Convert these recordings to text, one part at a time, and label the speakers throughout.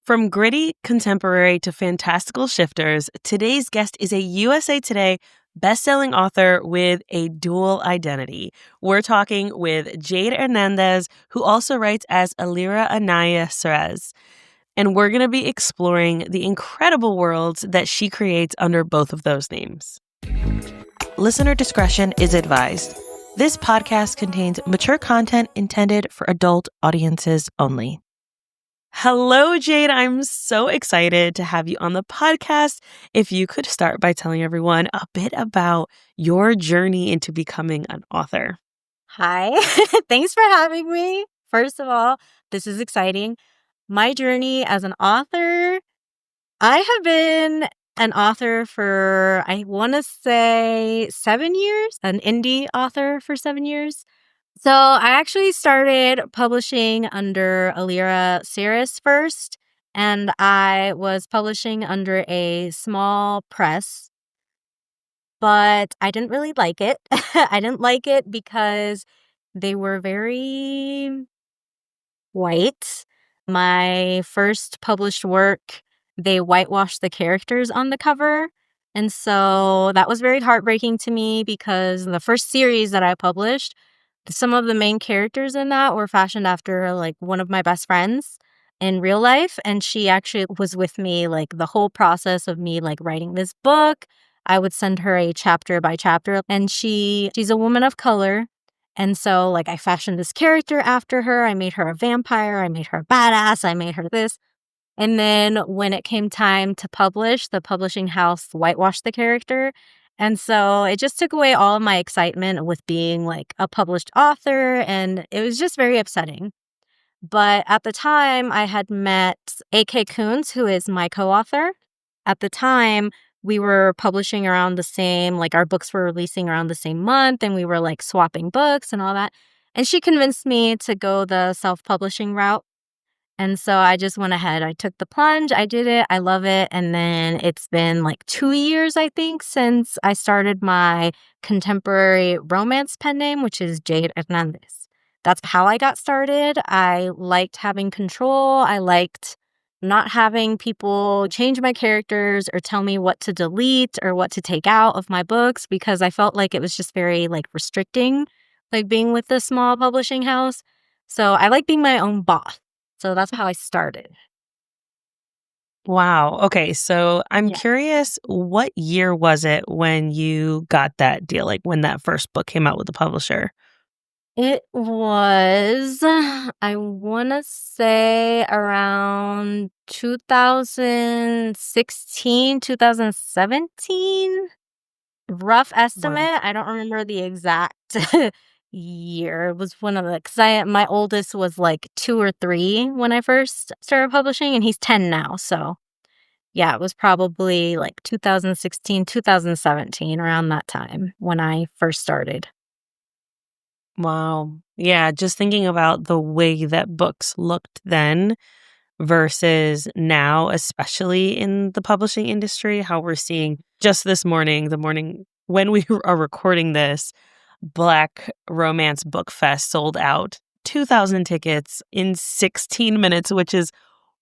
Speaker 1: From gritty contemporary to fantastical shifters, today's guest is a USA Today bestselling author with a dual identity. We're talking with Jade Hernández, who also writes as Aleera Anaya Ceres. And we're going to be exploring the incredible worlds that she creates under both of those names. Listener discretion is advised. This podcast contains mature content intended for adult audiences only. Hello, Jade. I'm so excited to have you on the podcast. If you could start by telling everyone a bit about your journey into becoming an author.
Speaker 2: Hi. Thanks for having me. First of all, this is exciting. My journey as an author, I have been an author for, I want to say 7 years, an indie author for 7 years. So I actually started publishing under Aleera Ceres first, and I was publishing under a small press, but I didn't really like it. I didn't like it because they were very white. My first published work, they whitewashed the characters on the cover. And so that was very heartbreaking to me because the first series that I published, some of the main characters in that were fashioned after like one of my best friends in real life. And she actually was with me like the whole process of me like writing this book. I would send her a chapter by chapter, and she's a woman of color. And so like I fashioned this character after her. I made her a vampire. I made her a badass. I made her this. And then when it came time to publish, the publishing house whitewashed the character. And so it just took away all of my excitement with being like a published author. And it was just very upsetting. But at the time, I had met A.K. Coons, who is my co-author. At the time, we were publishing around the same, like our books were releasing around the same month, and we were like swapping books and all that. And she convinced me to go the self-publishing route. And so I just went ahead. I took the plunge. I did it. I love it. And then it's been like 2 years, I think, since I started my contemporary romance pen name, which is Jade Hernández. That's how I got started. I liked having control. I liked not having people change my characters or tell me what to delete or what to take out of my books, because I felt like it was just very like restricting, like being with a small publishing house. So I like being my own boss. So that's how I started.
Speaker 1: Wow. Okay. So I'm
Speaker 2: Yeah.
Speaker 1: curious, what year was it when you got that deal? Like when that first book came out with the publisher?
Speaker 2: It was, I want to say around 2016, 2017. Rough
Speaker 1: Wow.
Speaker 2: estimate. I don't remember the exact year. It was one of the, because my oldest was like 2 or 3 when I first started publishing, and he's 10 now. So yeah, it was probably like 2016, 2017, around that time when I first started.
Speaker 1: Wow. Yeah. Just thinking about the way that books looked then versus now, especially in the publishing industry, how we're seeing just this morning, the morning when we are recording this, Black Romance Book Fest sold out 2,000 tickets in 16 minutes, which is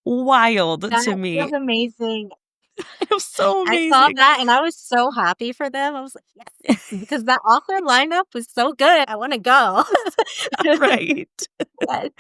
Speaker 1: wild
Speaker 2: That
Speaker 1: to me.
Speaker 2: was amazing.
Speaker 1: It was so
Speaker 2: I saw
Speaker 1: amazing.
Speaker 2: that and I was so happy for them. I was like, yes, because that author lineup was so good. I want to go.
Speaker 1: Right.
Speaker 2: Yes.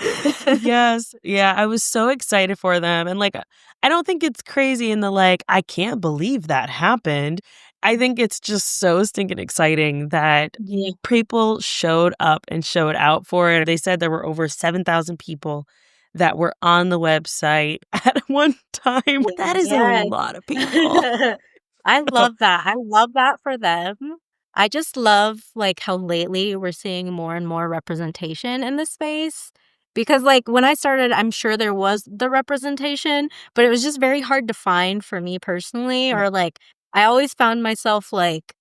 Speaker 1: Yes. Yeah. I was so excited for them. And like, I don't think it's crazy in the like, I can't believe that happened. I think it's just so stinking exciting that
Speaker 2: Yeah.
Speaker 1: people showed up and showed out for it. They said there were over 7,000 people that were on the website at one time. That is a
Speaker 2: Yes.
Speaker 1: lot of people.
Speaker 2: I love that. I love that for them. I just love like how lately we're seeing more and more representation in the space. Because like when I started, I'm sure there was the representation, but it was just very hard to find for me personally.
Speaker 1: Right.
Speaker 2: Or like I always found myself like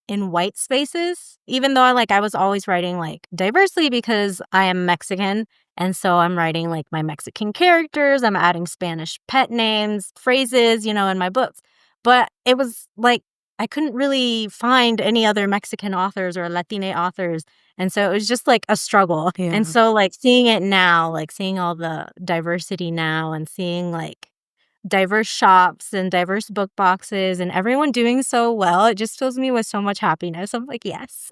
Speaker 2: in white spaces, even though I was always writing like diversely because I am Mexican. And so I'm writing like my Mexican characters, I'm adding Spanish pet names, phrases, in my books. But it was like I couldn't really find any other Mexican authors or Latina authors. And so it was just like a struggle. And
Speaker 1: Yeah.
Speaker 2: so like seeing it now, like seeing all the diversity now and seeing like diverse shops and diverse book boxes and everyone doing so well. It just fills me with so much happiness. I'm like, yes,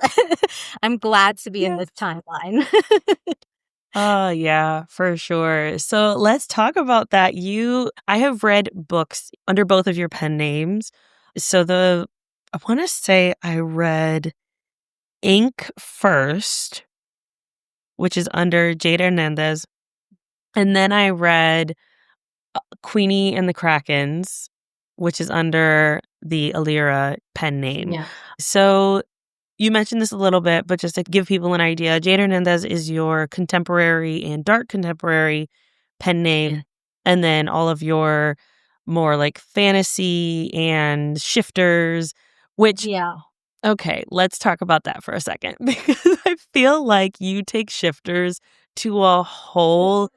Speaker 2: I'm glad to be in
Speaker 1: Yeah.
Speaker 2: this timeline.
Speaker 1: Oh, yeah, for sure. So let's talk about that. I have read books under both of your pen names. So I want to say I read Ink first, which is under Jade Hernández. And then I read Queenie and the Krakens, which is under the Aleera pen name.
Speaker 2: Yeah.
Speaker 1: So you mentioned this a little bit, but just to give people an idea, Jade Hernandez is your contemporary and dark contemporary pen name.
Speaker 2: Yeah.
Speaker 1: And then all of your more like fantasy and shifters, which,
Speaker 2: Yeah.
Speaker 1: okay, let's talk about that for a second because I feel like you take shifters to a whole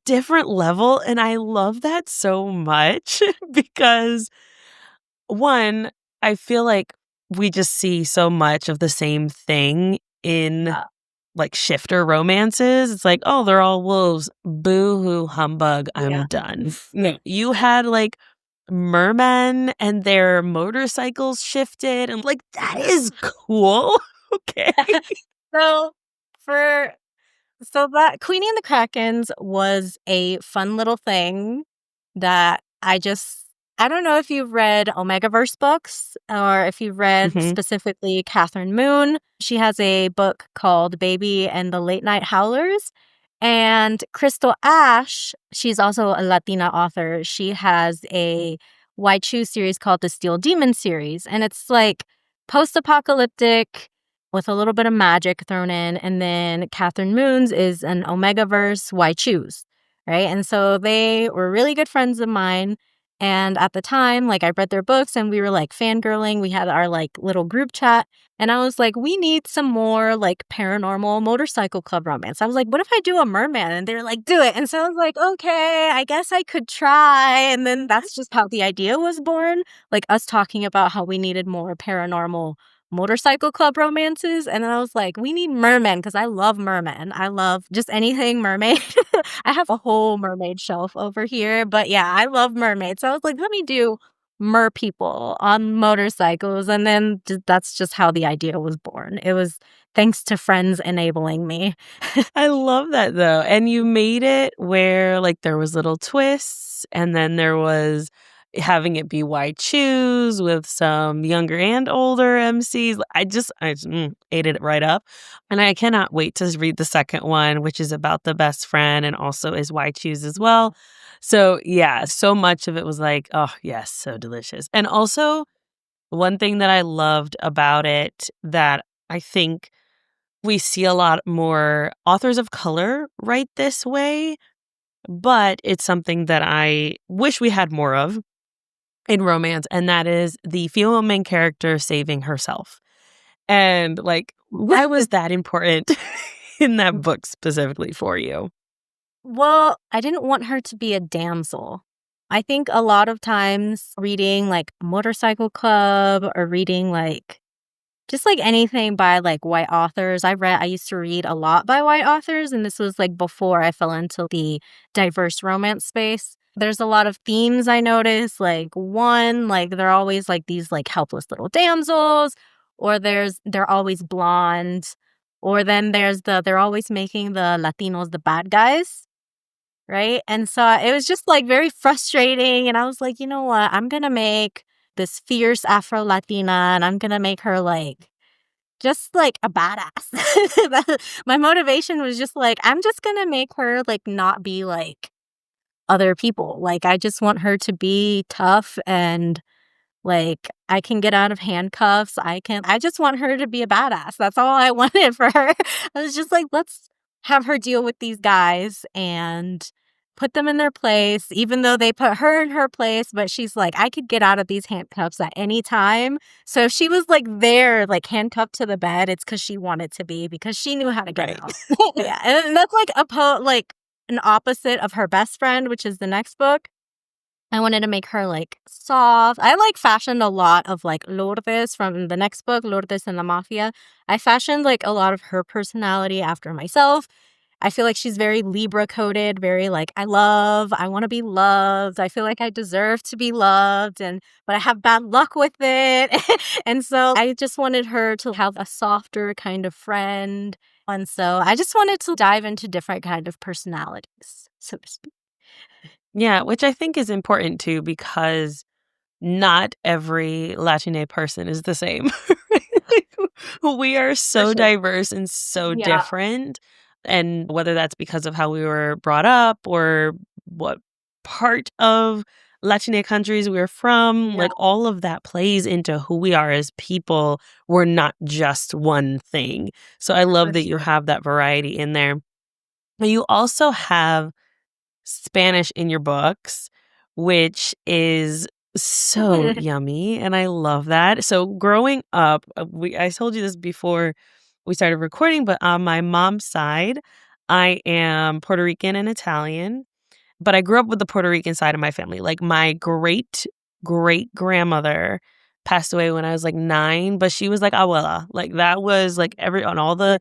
Speaker 1: different level. And I love that so much because one, I feel like we just see so much of the same thing in like shifter romances. It's like, oh, they're all wolves. Boo hoo humbug. I'm
Speaker 2: Yeah.
Speaker 1: done. No, you had like mermen and their motorcycles shifted, and like that is cool. Okay.
Speaker 2: So for so that Queenie and the Krakens was a fun little thing that I don't know if you've read Omegaverse books or if you've read
Speaker 1: Hmm.
Speaker 2: specifically Catherine Moon. She has a book called Baby and the Late Night Howlers. And Crystal Ash, she's also a Latina author. She has a Why Choose series called the Steel Demon series. And it's like post-apocalyptic with a little bit of magic thrown in. And then Catherine Moon's is an Omegaverse Why Choose, right? And so they were really good friends of mine. And at the time, like I read their books and we were like fangirling. We had our like little group chat. And I was like, we need some more like paranormal motorcycle club romance. I was like, what if I do a merman? And they're like, do it. And so I was like, okay, I guess I could try. And then that's just how the idea was born. Like us talking about how we needed more paranormal motorcycle club romances. And then I was like, we need mermen because I love mermen. I love just anything mermaid. I have a whole mermaid shelf over here. But yeah, I love mermaids. So I was like, let me do mer people on motorcycles. And then that's just how the idea was born. It was thanks to friends enabling me.
Speaker 1: I love that though. And you made it where like there was little twists and then there was having it be why choose with some younger and older MCs. I just ate it right up. And I cannot wait to read the second one, which is about the best friend and also is why choose as well. So yeah, so much of it was like, oh yes, so delicious. And also one thing that I loved about it that I think we see a lot more authors of color write this way, but it's something that I wish we had more of in romance, and that is the female main character saving herself. And like, why was that important in that book specifically for you?
Speaker 2: Well, I didn't want her to be a damsel. I think a lot of times reading like Motorcycle Club or reading like just like anything by like white authors. I used to read a lot by white authors, and this was like before I fell into the diverse romance space. There's a lot of themes I notice. Like one, like they're always like these like helpless little damsels, or they're always blonde, or then they're always making the Latinos the bad guys, right? And so it was just like very frustrating. And I was like, you know what? I'm gonna make this fierce Afro Latina, and I'm gonna make her like just like a badass. My motivation was just like, I'm just gonna make her like not be like other people. Like I just want her to be tough and like I can get out of handcuffs. I just want her to be a badass. That's all I wanted for her. I was just like, let's have her deal with these guys and put them in their place, even though they put her in her place. But she's like, I could get out of these handcuffs at any time. So if she was like there, like handcuffed to the bed, it's because she wanted to be because she knew how to get
Speaker 1: Right.
Speaker 2: out. Yeah. And that's like like an opposite of her best friend, which is the next book. I wanted to make her like soft. I like fashioned a lot of like Lourdes from the next book, Lourdes and la Mafia. I fashioned like a lot of her personality after myself. I feel like she's very Libra coded, very like, I want to be loved. I feel like I deserve to be loved, but I have bad luck with it. And so I just wanted her to have a softer kind of friend. And so I just wanted to dive into different kind of personalities, so to speak.
Speaker 1: Yeah, which I think is important too, because not every Latina person is the same. Like, we are
Speaker 2: For
Speaker 1: so
Speaker 2: sure.
Speaker 1: diverse and so
Speaker 2: Yeah.
Speaker 1: different. And whether that's because of how we were brought up or what part of Latina countries we're from,
Speaker 2: Yeah.
Speaker 1: like all of that plays into who we are as people. We're not just one thing. So I love
Speaker 2: For
Speaker 1: that you
Speaker 2: sure.
Speaker 1: have that variety in there. But you also have Spanish in your books, which is so yummy, and I love that. So growing up, I told you this before we started recording, but on my mom's side, I am Puerto Rican and Italian, but I grew up with the Puerto Rican side of my family. Like my great grandmother passed away when I was like 9, but she was like abuela. Like that was like on all the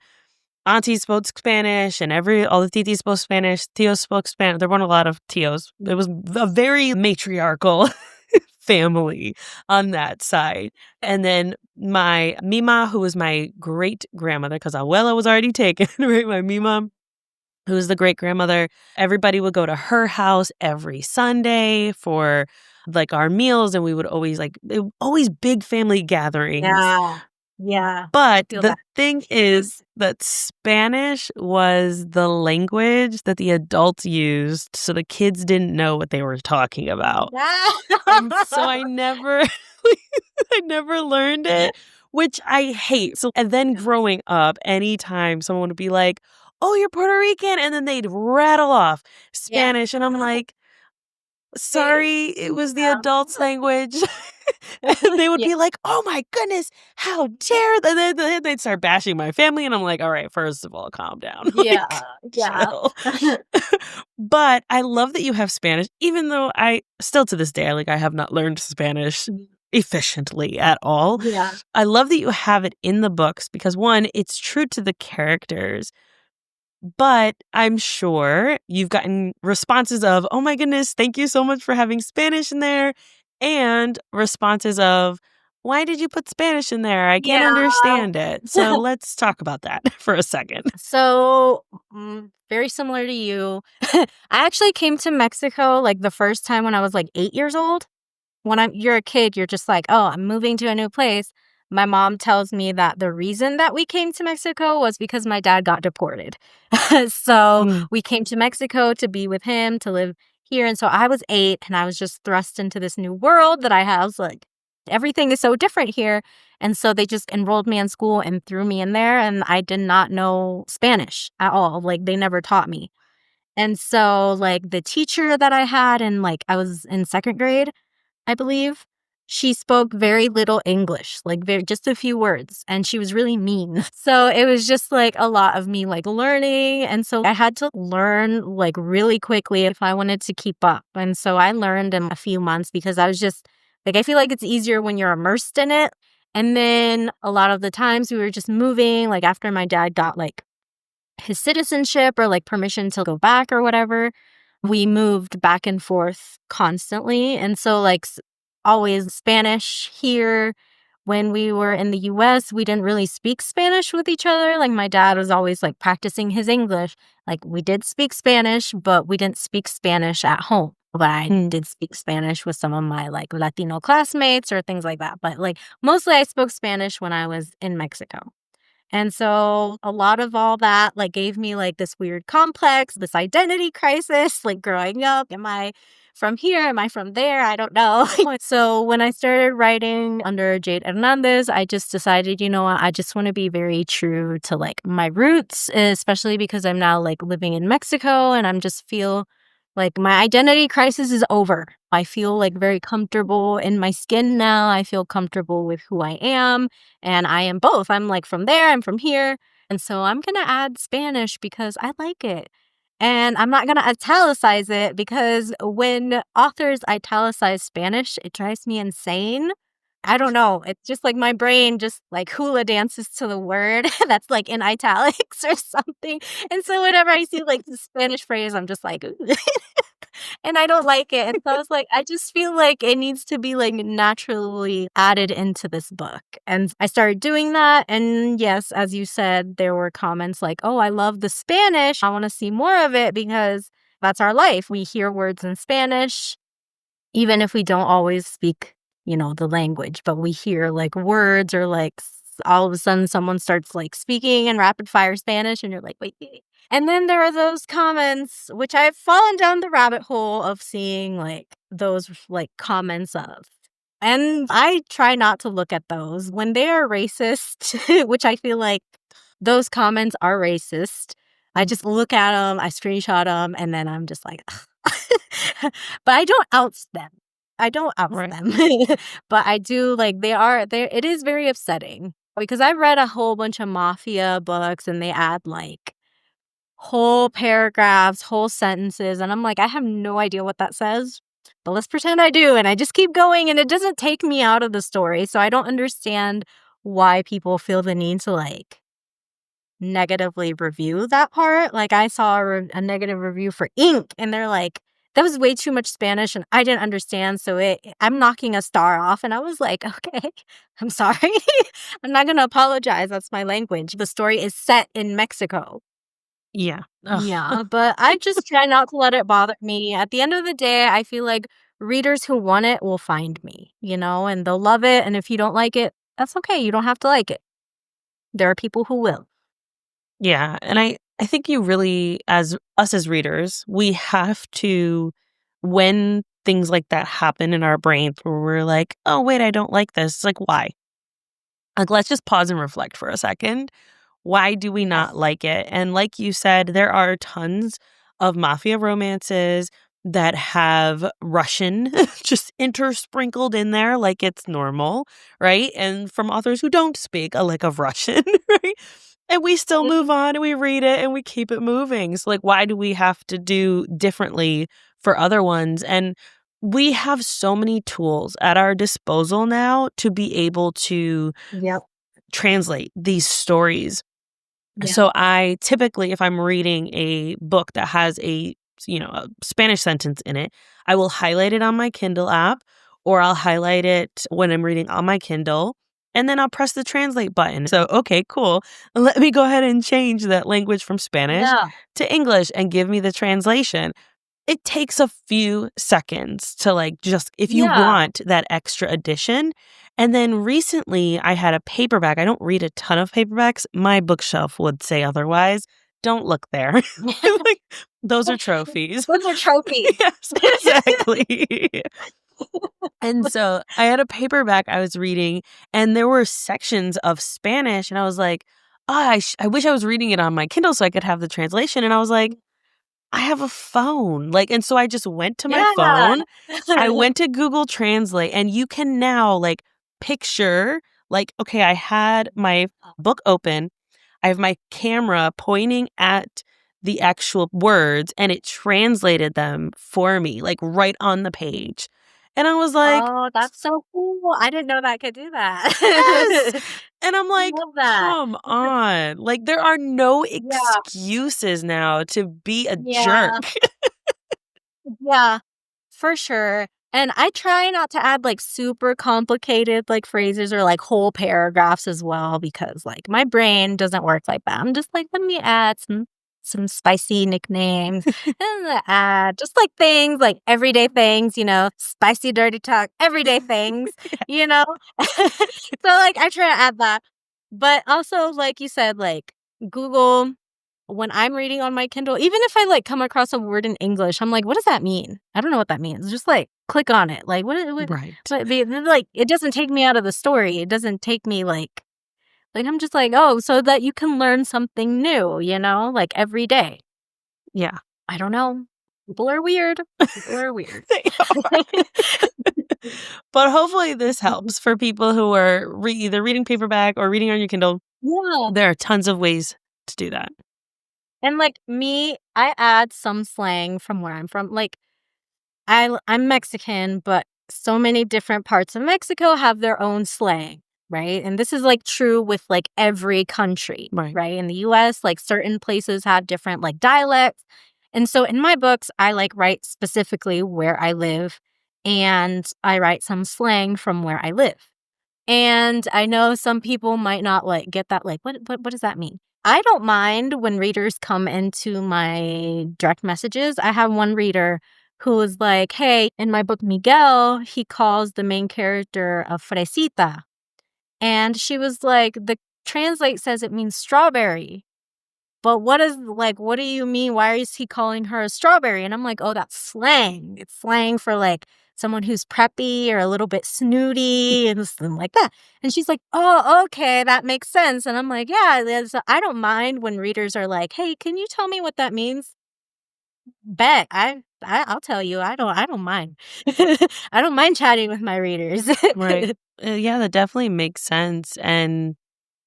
Speaker 1: aunties spoke Spanish and all the titis spoke Spanish, tios spoke Spanish. There weren't a lot of tios. It was a very matriarchal family on that side. And then my Mima, who was my great grandmother, because Abuela was already taken, right? My Mima, who was the great grandmother, everybody would go to her house every Sunday for like our meals, and we would always always big family gatherings.
Speaker 2: Yeah. Yeah. I
Speaker 1: But
Speaker 2: feel
Speaker 1: the
Speaker 2: that.
Speaker 1: thing is that Spanish was the language that the adults used, so the kids didn't know what they were talking about. And so
Speaker 2: Yeah.
Speaker 1: I never I never learned it, which I hate. So and then growing up, anytime someone would be like, "Oh, you're Puerto Rican," and then they'd rattle off
Speaker 2: Yeah.
Speaker 1: Spanish, and I'm like, "Sorry, it was the
Speaker 2: Yeah.
Speaker 1: adults' language." And they would
Speaker 2: Yeah.
Speaker 1: be like, "Oh my goodness, how dare they?" Then they'd start bashing my family, and I'm like, "All right, first of all, calm down,
Speaker 2: Yeah.
Speaker 1: like,
Speaker 2: Yeah.
Speaker 1: chill." But I love that you have Spanish, even though I still to this day, like, I have not learned Spanish efficiently at all.
Speaker 2: Yeah.
Speaker 1: I love that you have it in the books because, 1, it's true to the characters, but I'm sure you've gotten responses of, "Oh my goodness, thank you so much for having Spanish in there," and responses of, "Why did you put Spanish in there? I can't
Speaker 2: Yeah.
Speaker 1: understand it." So let's talk about that for a second.
Speaker 2: So, very similar to you. I actually came to Mexico like the first time when I was like 8 years old. You're a kid, you're just like, "Oh, I'm moving to a new place." My mom tells me that the reason that we came to Mexico was because my dad got deported. So,
Speaker 1: Mm,
Speaker 2: we came to Mexico to be with him, to live here, and so I was 8 and I was just thrust into this new world that I was like, everything is so different here, and so they just enrolled me in school and threw me in there, and I did not know Spanish at all, like, they never taught me. And so, like, the teacher that I had and, like, I was in 2nd grade, I believe. She spoke very little English, like very just a few words, and she was really mean. So it was just like a lot of me like learning, and so I had to learn like really quickly if I wanted to keep up. And so I learned in a few months because I was just like I feel like it's easier when you're immersed in it. And then a lot of the times we were just moving like after my dad got like his citizenship or like permission to go back or whatever, we moved back and forth constantly. And so, like, always Spanish here. When we were in the US, we didn't really speak Spanish with each other. Like, my dad was always like practicing his English. Like, we did speak Spanish, but we didn't speak Spanish at home. But I
Speaker 1: mm.
Speaker 2: did speak Spanish with some of my like Latino classmates or things like that. But like, mostly I spoke Spanish when I was in Mexico. And so a lot of all that like gave me like this weird complex, this identity crisis, like growing up. Am I from here? Am I from there? I don't know. So when I started writing under Jade Hernández, I just decided, you know what, I just want to be very true to like my roots, especially because I'm now like living in Mexico and I'm just feel like my identity crisis is over. I feel like very comfortable in my skin now. I feel comfortable with who I am. And I am both. I'm like from there, I'm from here. And so I'm going to add Spanish because I like it. And I'm not going to italicize it because when authors italicize Spanish, it drives me insane. I don't know. It's just like my brain just like hula dances to the word that's like in italics or something. And so whenever I see like the Spanish phrase, I'm just like, and I don't like it. And so I was like, I just feel like it needs to be like naturally added into this book. And I started doing that. And yes, as you said, there were comments like, oh, I love the Spanish. I want to see more of it because that's our life. We hear words in Spanish, even if we don't always speak, the language, but we hear like words or like all of a sudden someone starts like speaking in rapid fire Spanish and you're like, wait, wait. And then there are those comments, which I've fallen down the rabbit hole of seeing like those like comments of. And I try not to look at those when they are racist, which I feel like those comments are racist. I just look at them, I screenshot them, and then I'm just like, but I don't oust them. I don't oust
Speaker 1: Right.
Speaker 2: them. But I do like it is very upsetting because I've read a whole bunch of mafia books and they add like whole paragraphs, whole sentences, and I'm like, I have no idea what that says. But let's pretend I do, and I just keep going and it doesn't take me out of the story. So I don't understand why people feel the need to like negatively review that part. Like I saw a negative review for Ink and they're like, that was way too much Spanish and I didn't understand. So I'm knocking a star off. And I was like, okay, I'm sorry. I'm not going to apologize. That's my language. The story is set in Mexico.
Speaker 1: Yeah. Ugh.
Speaker 2: Yeah, but I just try not to let it bother me. At the end of the day, I feel like readers who want it will find me, and they'll love it. And if you don't like it, that's okay. You don't have to like it. There are people who will.
Speaker 1: Yeah, and I think you really, as us as readers, we have to, when things like that happen in our brains where we're like, oh wait, I don't like this. It's like, why? Like, let's just pause and reflect for a second. Why do we not like it? And like you said, there are tons of mafia romances that have Russian just intersprinkled in there like it's normal, right? And from authors who don't speak a lick of Russian, right? And we still move on and we read it and we keep it moving. So, like, why do we have to do differently for other ones? And we have so many tools at our disposal now to be able to
Speaker 2: Yep.
Speaker 1: translate these stories.
Speaker 2: Yeah.
Speaker 1: So I typically, if I'm reading a book that has a Spanish sentence in it, I will highlight it on my Kindle app or I'll highlight it when I'm reading on my Kindle and then I'll press the translate button. So, okay, cool. Let me go ahead and change that language from Spanish to English and give me the translation. It takes a few seconds to if you want that extra addition. And then recently I had a paperback. I don't read a ton of paperbacks. My bookshelf would say otherwise. Don't look there. Those are trophies.
Speaker 2: Those are trophies.
Speaker 1: Yes, exactly. And so I had a paperback I was reading and there were sections of Spanish and I was like, oh, I wish I was reading it on my Kindle so I could have the translation. And I was like, I have a phone. And so I just went to my phone. I went to Google Translate and you can now picture, okay, I had my book open. I have my camera pointing at the actual words and it translated them for me, right on the page. And I was like,
Speaker 2: oh, that's so cool. I didn't know that I could do that.
Speaker 1: yes. And I'm like,
Speaker 2: love that.
Speaker 1: come on. There are no excuses now to be a jerk.
Speaker 2: Yeah, for sure. And I try not to add super complicated phrases or whole paragraphs as well because my brain doesn't work like that. I'm just let me add some spicy nicknames and add just things everyday things, spicy dirty talk, everyday things, So I try to add that. But also like you said, Google when I'm reading on my Kindle, even if I come across a word in English, I'm like, what does that mean? I don't know what that means. Just click on it. What
Speaker 1: Right.
Speaker 2: it doesn't take me out of the story. It doesn't take me I'm just oh, so that you can learn something new, every day.
Speaker 1: Yeah.
Speaker 2: I don't know. People are weird. People are weird.
Speaker 1: They are. But hopefully this helps for people who are either reading paperback or reading on your Kindle.
Speaker 2: Yeah.
Speaker 1: There are tons of ways to do that.
Speaker 2: And me, I add some slang from where I'm from. I'm Mexican, but so many different parts of Mexico have their own slang, right? And this is like true with like every country,
Speaker 1: Right.
Speaker 2: right? In the US, like certain places have different like dialects. And so in my books, I like write specifically where I live and I write some slang from where I live. And I know some people might not like get that, like, what does that mean? I don't mind when readers come into my direct messages. I have one reader who was like, hey, in my book Miguel, he calls the main character a fresita. And she was like, the translate says it means strawberry. But what do you mean? Why is he calling her a strawberry? And I'm like, oh, that's slang. It's slang for like someone who's preppy or a little bit snooty and something like that. And she's like, oh, okay, that makes sense. And I'm like, yeah, I don't mind when readers are like, hey, can you tell me what that means? Bet I'll tell you. I don't mind. I don't mind chatting with my readers.
Speaker 1: Right. Yeah, that definitely makes sense. And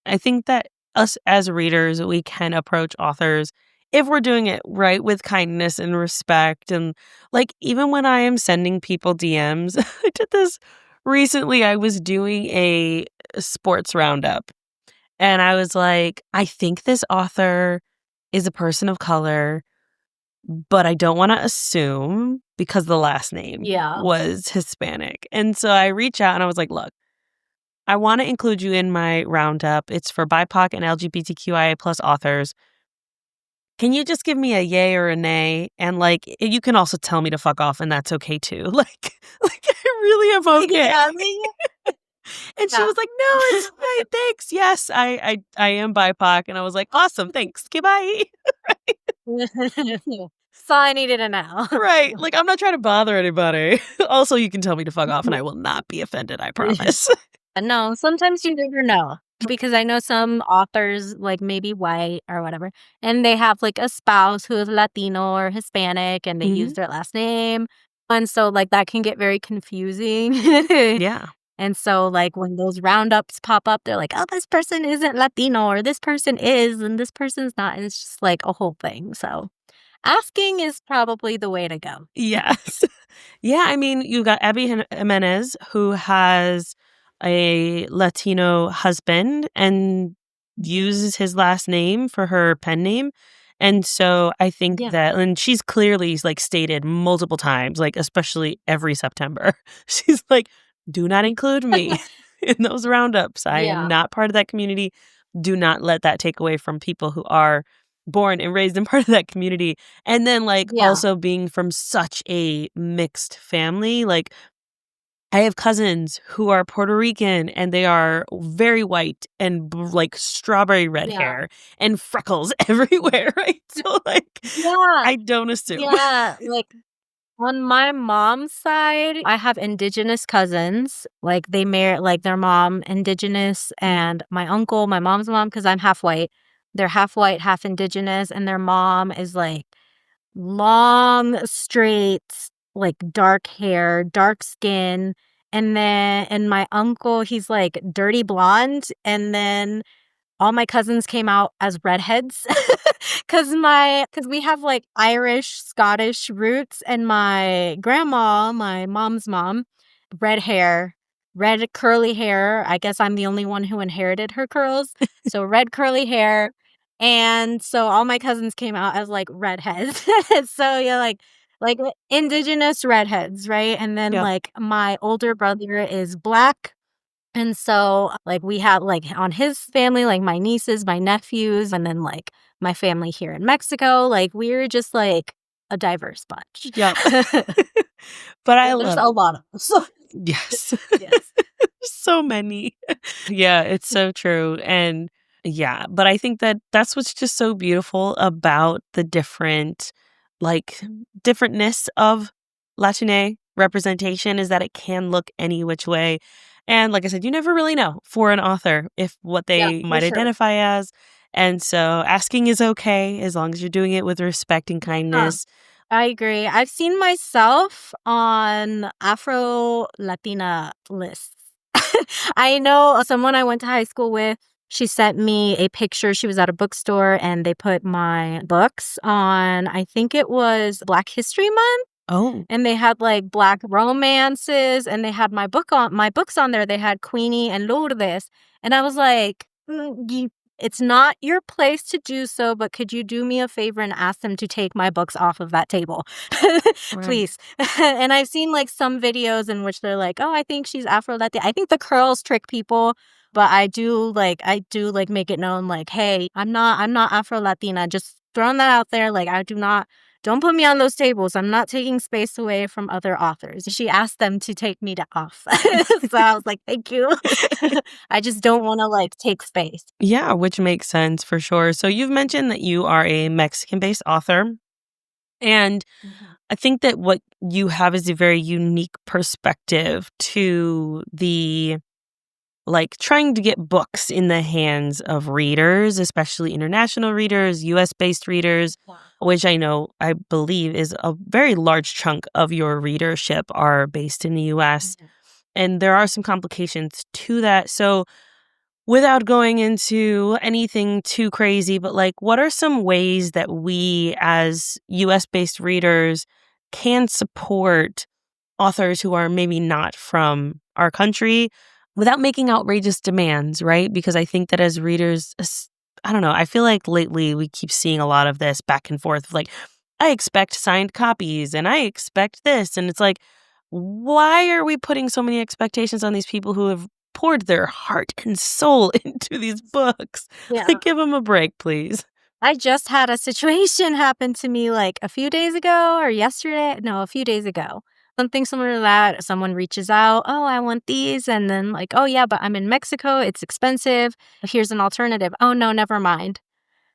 Speaker 1: I think that us as readers, we can approach authors if we're doing it right with kindness and respect. And like, even when I am sending people DMs, I did this recently. I was doing a sports roundup and I was like, I think this author is a person of color, but I don't want to assume because the last name
Speaker 2: Yeah.
Speaker 1: was Hispanic. And so I reach out and I was like, look, I want to include you in my roundup. It's for BIPOC and LGBTQIA plus authors. Can you just give me a yay or a nay? And like, you can also tell me to fuck off, and that's okay too. Like I really am okay.
Speaker 2: Yeah.
Speaker 1: And she
Speaker 2: Yeah.
Speaker 1: was like, "No, it's fine. Thanks. Yes, I am BIPOC." And I was like, "Awesome. Thanks. Goodbye."
Speaker 2: That's all I needed to know.
Speaker 1: Right. Like, I'm not trying to bother anybody. Also, you can tell me to fuck off, and I will not be offended. I promise.
Speaker 2: No, sometimes you never know because I know some authors, like maybe white or whatever, and they have like a spouse who is Latino or Hispanic and they use
Speaker 1: Mhm.
Speaker 2: their last name. And so, like, that can get very confusing.
Speaker 1: Yeah.
Speaker 2: And so, like, when those roundups pop up, they're like, oh, this person isn't Latino or this person is and this person's not. And it's just like a whole thing. So, asking is probably the way to go.
Speaker 1: Yes. Yeah, I mean, you got Abby Jimenez, who has a Latino husband and uses his last name for her pen name. And so I think
Speaker 2: Yeah.
Speaker 1: that, and she's clearly like stated multiple times, like especially every September, she's like, do not include me in those roundups. I am
Speaker 2: Yeah.
Speaker 1: not part of that community. Do not let that take away from people who are born and raised in part of that community. And then, like,
Speaker 2: Yeah.
Speaker 1: also being from such a mixed family, like, I have cousins who are Puerto Rican and they are very white and like strawberry red
Speaker 2: Yeah.
Speaker 1: hair and freckles everywhere, right? So, like,
Speaker 2: Yeah.
Speaker 1: I don't assume.
Speaker 2: Yeah. Like, on my mom's side, I have indigenous cousins. Like they marry like their mom indigenous and my uncle, my mom's mom, because I'm half white. They're half white, half indigenous, and their mom is like long, straight, like dark hair, dark skin. And my uncle, he's like dirty blonde. And then all my cousins came out as redheads because we have like Irish, Scottish roots, and my grandma, my mom's mom, red hair, red curly hair. I guess I'm the only one who inherited her curls. So red curly hair. And so all my cousins came out as like redheads. So yeah, like indigenous redheads, right? And then
Speaker 1: Yep.
Speaker 2: like my older brother is black and so, like, we have, like, on his family, like, my nieces, my nephews, and then, like, my family here in Mexico, like, we're just, like, a diverse bunch.
Speaker 1: Yep. But I
Speaker 2: There's
Speaker 1: love
Speaker 2: a lot of us.
Speaker 1: yes.
Speaker 2: Yes.
Speaker 1: So many. Yeah, it's so true. And yeah, but I think that that's what's just so beautiful about the like, differentness of Latine representation is that it can look any which way. And like I said, you never really know for an author if what
Speaker 2: Yeah,
Speaker 1: they
Speaker 2: for
Speaker 1: might
Speaker 2: sure.
Speaker 1: identify as. And so asking is okay as long as you're doing it with respect and
Speaker 2: Yeah,
Speaker 1: kindness.
Speaker 2: I agree. I've seen myself on Afro Latina lists. I know someone I went to high school with, she sent me a picture. She was at a bookstore and they put my books on, I think it was Black History Month.
Speaker 1: Oh,
Speaker 2: And they had like black romances, and they had my books on there. They had Queenie and Lourdes. And I was like, it's not your place to do so, but could you do me a favor and ask them to take my books off of that table?
Speaker 1: right.
Speaker 2: Please. And I've seen like some videos in which they're like, oh, I think she's Afro Latina. I think the curls trick people. But I do like make it known like, hey, I'm not Afro Latina. Just throwing that out there. Like don't put me on those tables. I'm not taking space away from other authors. She asked them to take me off. So I was like, thank you. I just don't want to like take space.
Speaker 1: Yeah, which makes sense for sure. So you've mentioned that you are a Mexican-based author, and I think that what you have is a very unique perspective to the like trying to get books in the hands of readers, especially international readers, US-based readers,
Speaker 2: Wow.
Speaker 1: which I believe is a very large chunk of your readership are based in the US. And there are some complications to that. So without going into anything too crazy, but like, what are some ways that we as US based readers can support authors who are maybe not from our country without making outrageous demands, right? Because I think that as readers, I don't know, I feel like lately we keep seeing a lot of this back and forth, like, I expect signed copies and I expect this. And it's like, why are we putting so many expectations on these people who have poured their heart and soul into these books?
Speaker 2: Yeah.
Speaker 1: Like, give them a break, please.
Speaker 2: I just had a situation happen to me like a few days ago or yesterday. No, a few days ago. Something similar to that. Someone reaches out, oh, I want these. And then, like, oh, yeah, but I'm in Mexico. It's expensive. Here's an alternative. Oh, no, never mind.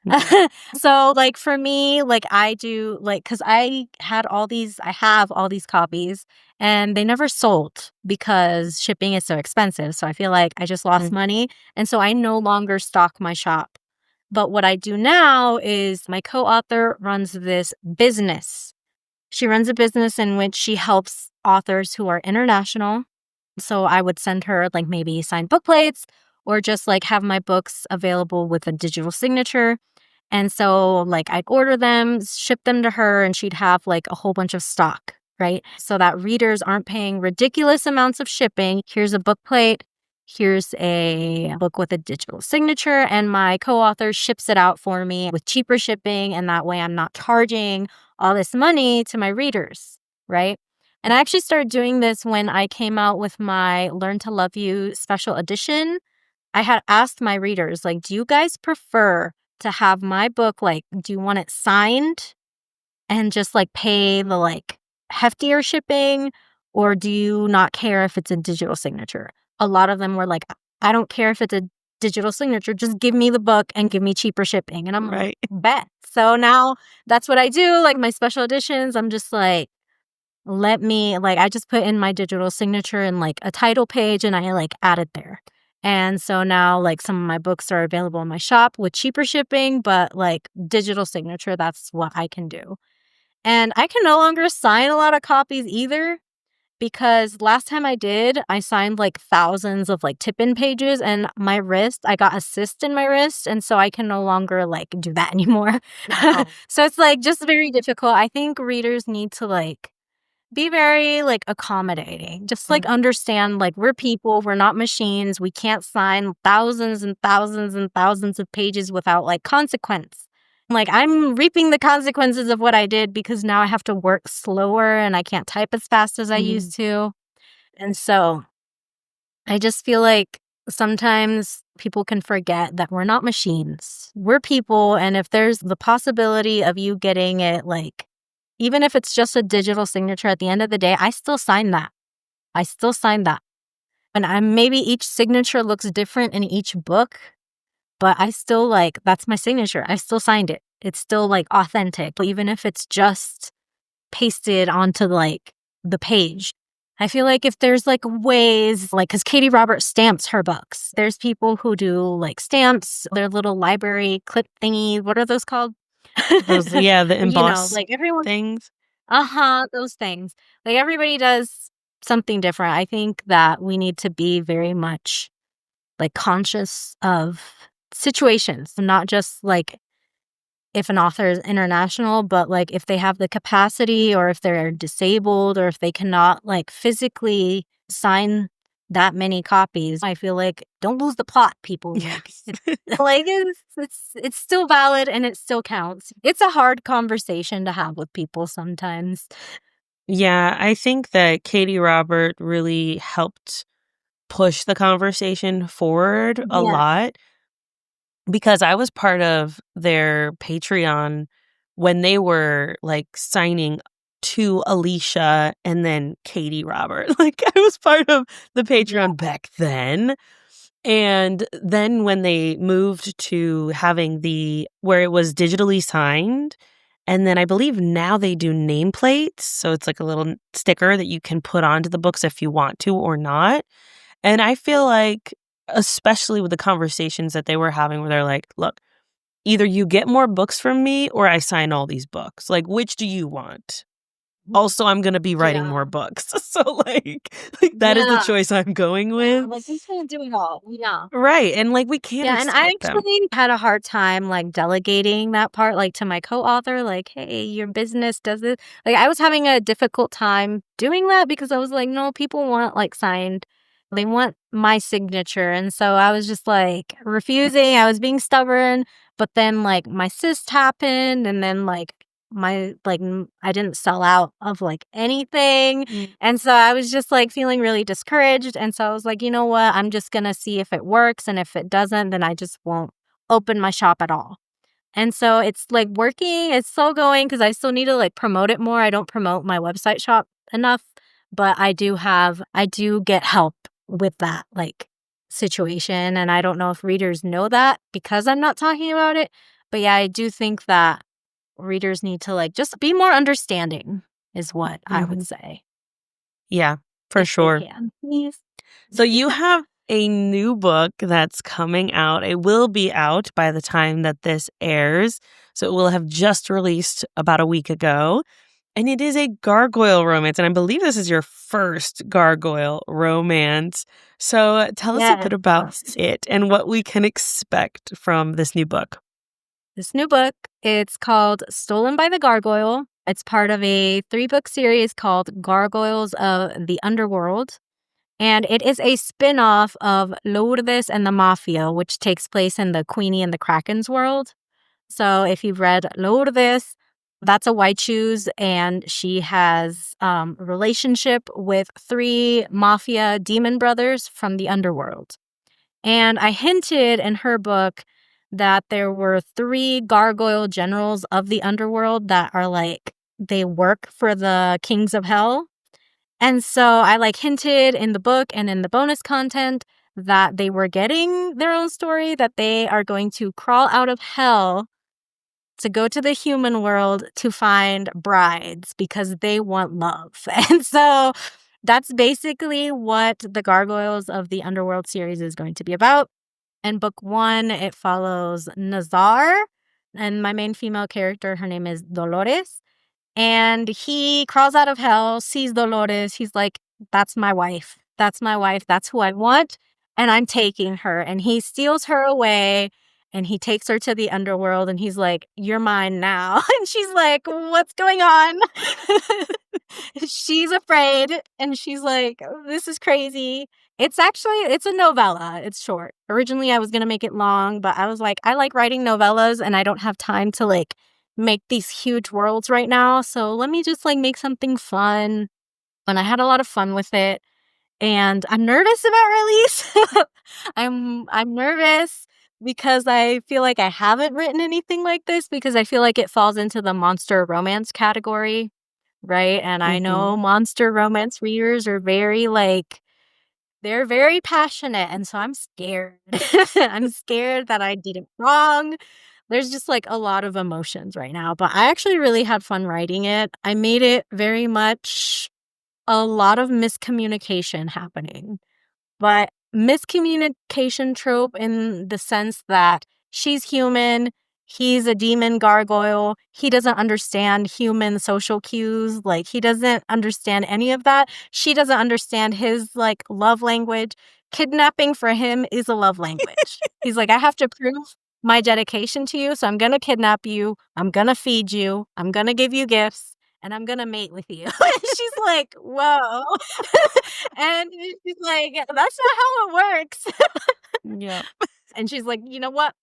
Speaker 1: Mm.
Speaker 2: So, like, for me, like, I do, like, because I have all these copies and they never sold because shipping is so expensive. So I feel like I just lost
Speaker 1: Mm.
Speaker 2: money. And so I no longer stock my shop. But what I do now is my co-author runs this business. She runs a business in which she helps authors who are international. So I would send her like maybe signed book plates or just like have my books available with a digital signature. And so like I'd order them, ship them to her, and she'd have like a whole bunch of stock, right? So that readers aren't paying ridiculous amounts of shipping. Here's a book plate. Here's a book with a digital signature, and my co-author ships it out for me with cheaper shipping. And that way I'm not charging all this money to my readers, right? And I actually started doing this when I came out with my Learn to Love You special edition. I had asked my readers, like, do you guys prefer to have my book, like, do you want it signed and just like pay the like heftier shipping, or do you not care if it's a digital signature? A lot of them were like, I don't care if it's a digital signature, just give me the book and give me cheaper shipping. And I'm like,
Speaker 1: Right.
Speaker 2: bet. So now that's what I do. Like my special editions, I'm just like, I just put in my digital signature in like a title page and I like add it there. And so now like some of my books are available in my shop with cheaper shipping, but like digital signature, that's what I can do. And I can no longer sign a lot of copies either, because last time I did, I signed like thousands of like tip-in pages, and my wrist, I got a cyst in my wrist. And so I can no longer like do that anymore.
Speaker 1: Wow.
Speaker 2: So it's like just very difficult. I think readers need to like be very like accommodating. Just like understand like we're people, we're not machines. We can't sign thousands and thousands and thousands of pages without like consequence. Like I'm reaping the consequences of what I did because now I have to work slower and I can't type as fast as I
Speaker 1: Mhm.
Speaker 2: used to. And so I just feel like sometimes people can forget that we're not machines. We're people. And if there's the possibility of you getting it, like, even if it's just a digital signature at the end of the day, I still sign that. I still sign that. And maybe each signature looks different in each book, but I still like, that's my signature. I still signed it. It's still like authentic, even if it's just pasted onto like the page. I feel like if there's like ways, like, because Katie Roberts stamps her books. There's people who do like stamps, their little library clip thingy. What are those called?
Speaker 1: Those, yeah, the emboss
Speaker 2: Like everyone,
Speaker 1: things.
Speaker 2: those things. Like everybody does something different. I think that we need to be very much like conscious of situations, not just like if an author is international, but like if they have the capacity or if they're disabled or if they cannot like physically sign that many copies, I feel like don't lose the plot, people.
Speaker 1: Yes.
Speaker 2: Like it's still valid and it still counts. It's a hard conversation to have with people sometimes.
Speaker 1: Yeah, I think that Katie Robert really helped push the conversation forward a
Speaker 2: Yeah.
Speaker 1: lot because I was part of their Patreon when they were, like, signing to Alicia and then Katie Robert. Like, I was part of the
Speaker 2: Yeah.
Speaker 1: Patreon back then. And then when they moved to having where it was digitally signed, and then I believe now they do nameplates, so it's like a little sticker that you can put onto the books if you want to or not. And I feel like, especially with the conversations that they were having where they're like, "Look, either you get more books from me or I sign all these books. Like, which do you want? Also, I'm gonna be writing
Speaker 2: Yeah.
Speaker 1: more books." So, like that is the
Speaker 2: Yeah.
Speaker 1: choice I'm going
Speaker 2: Yeah.
Speaker 1: with.
Speaker 2: Like we can't do it all. Yeah.
Speaker 1: Right, and, like, we can't
Speaker 2: Yeah, and I
Speaker 1: expect them.
Speaker 2: actually had a hard time, like, delegating that part, like, to my co-author, like, "Hey, your business does this." Like, I was having a difficult time doing that because I was like, "No, people want, like, signed. They want my signature." And so I was just, like, refusing. I was being stubborn, but then, like, my cyst happened, and then, like, I didn't sell out of, like, anything. And so I was just like feeling really discouraged. And so I was like, you know what? I'm just going to see if it works. And if it doesn't, then I just won't open my shop at all. And so it's like working. It's still going because I still need to like promote it more. I don't promote my website shop enough, but I do get help with that like situation. And I don't know if readers know that because I'm not talking about it. But yeah, I do think that readers need to like just be more understanding is what I would
Speaker 1: Mhm.
Speaker 2: say.
Speaker 1: Yeah, for
Speaker 2: If they
Speaker 1: sure.
Speaker 2: can, please.
Speaker 1: So you have a new book that's coming out. It will be out by the time that this airs. So it will have just released about a week ago. And it is a gargoyle romance. And I believe this is your first gargoyle romance. So tell us a
Speaker 2: Yes.
Speaker 1: bit about it and what we can expect from this new book.
Speaker 2: This new book, it's called Stolen by the Gargoyle. It's part of a 3-book series called Gargoyles of the Underworld. And it is a spin-off of Lourdes and the Mafia, which takes place in the Queenie and the Kraken's world. So if you've read Lourdes, that's a white shoes, and she has a relationship with 3 mafia demon brothers from the underworld. And I hinted in her book that there were 3 gargoyle generals of the underworld that are like, they work for the kings of hell. And so I like hinted in the book and in the bonus content that they were getting their own story, that they are going to crawl out of hell to go to the human world to find brides because they want love. And so that's basically what the Gargoyles of the Underworld series is going to be about. In book 1, it follows Nazar, and my main female character, her name is Dolores. And he crawls out of hell, sees Dolores. He's like, that's my wife. That's my wife. That's who I want. And I'm taking her. And he steals her away and he takes her to the underworld. And he's like, you're mine now. And she's like, what's going on? She's afraid. And she's like, this is crazy. It's a novella. It's short. Originally, I was going to make it long, but I was like, I like writing novellas and I don't have time to like make these huge worlds right now. So let me just like make something fun. And I had a lot of fun with it. And I'm nervous about release. I'm nervous because I feel like I haven't written anything like this because I feel like it falls into the monster romance category, right? And I
Speaker 1: Mhm.
Speaker 2: know monster romance readers are very like they're very passionate, and so I'm scared. I'm scared that I did it wrong. There's just, like, a lot of emotions right now, but I actually really had fun writing it. I made it very much a lot of miscommunication happening, but miscommunication trope in the sense that she's human, he's a demon gargoyle, he doesn't understand human social cues, like, he doesn't understand any of that. She doesn't understand his, like, love language. Kidnapping for him is a love language. He's like, "I have to prove my dedication to you. So I'm going to kidnap you. I'm going to feed you. I'm going to give you gifts. And I'm going to mate with you. And she's like, whoa. And she's like, that's not how it works.
Speaker 1: Yeah.
Speaker 2: And she's like, you know what?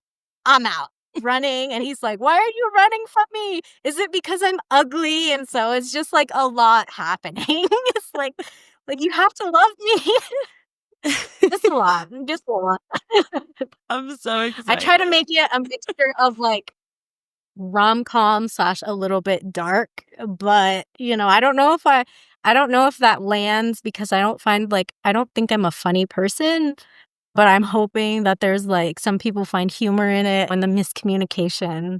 Speaker 2: I'm out running. And he's like, why are you running from me? Is it because I'm ugly? And so it's just like a lot happening. It's like you have to love me. Just a lot. Just a lot.
Speaker 1: I'm so excited.
Speaker 2: I try to make it a mixture of like rom-com / a little bit dark, but I don't know if that lands because I don't think I'm a funny person, but I'm hoping that there's like some people find humor in it and the miscommunication.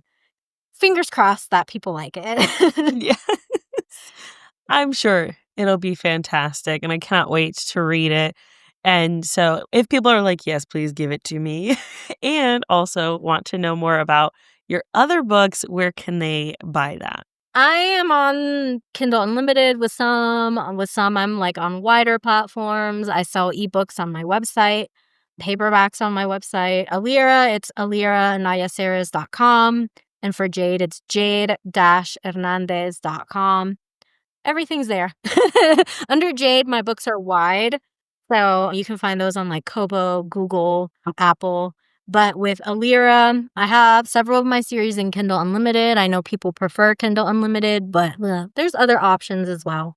Speaker 2: Fingers crossed that people like it.
Speaker 1: Yes. I'm sure it'll be fantastic, and I cannot wait to read it. And so if people are like, yes, please give it to me, and also want to know more about your other books, where can they buy that?
Speaker 2: I am on Kindle Unlimited with some. I'm like on wider platforms. I sell ebooks on my website, paperbacks on my website. Aleera, it's aleeraanayaceres.com. And for Jade, it's jade-hernandez.com. Everything's there. Under Jade, my books are wide. So you can find those on like Kobo, Google, Apple. But with Aleera, I have several of my series in Kindle Unlimited. I know people prefer Kindle Unlimited, but there's other options as well.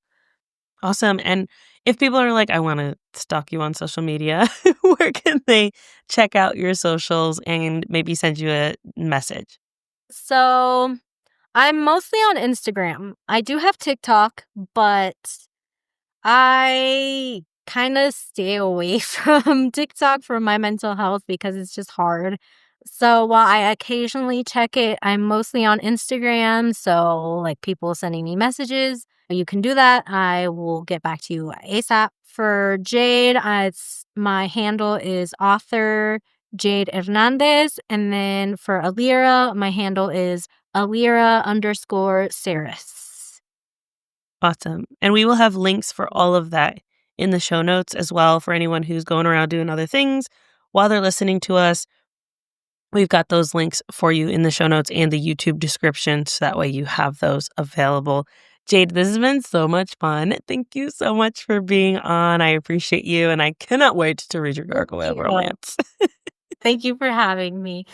Speaker 1: Awesome. And if people are like, I want to stalk you on social media, where can they check out your socials and maybe send you a message?
Speaker 2: So I'm mostly on Instagram. I do have TikTok, but I kind of stay away from TikTok for my mental health because it's just hard. So while I occasionally check it, I'm mostly on Instagram. So like people sending me messages, you can do that. I will get back to you ASAP. For Jade, my handle is author Jade Hernández. And then for Aleera, my handle is Aleera_Ceres.
Speaker 1: Awesome. And we will have links for all of that in the show notes as well for anyone who's going around doing other things while they're listening to us. We've got those links for you in the show notes and the YouTube description, so that way you have those available. Jade, this has been so much fun. Thank you so much for being on. I appreciate you, and I cannot wait to read your Gargoyle Romance.
Speaker 2: Thank you for having me.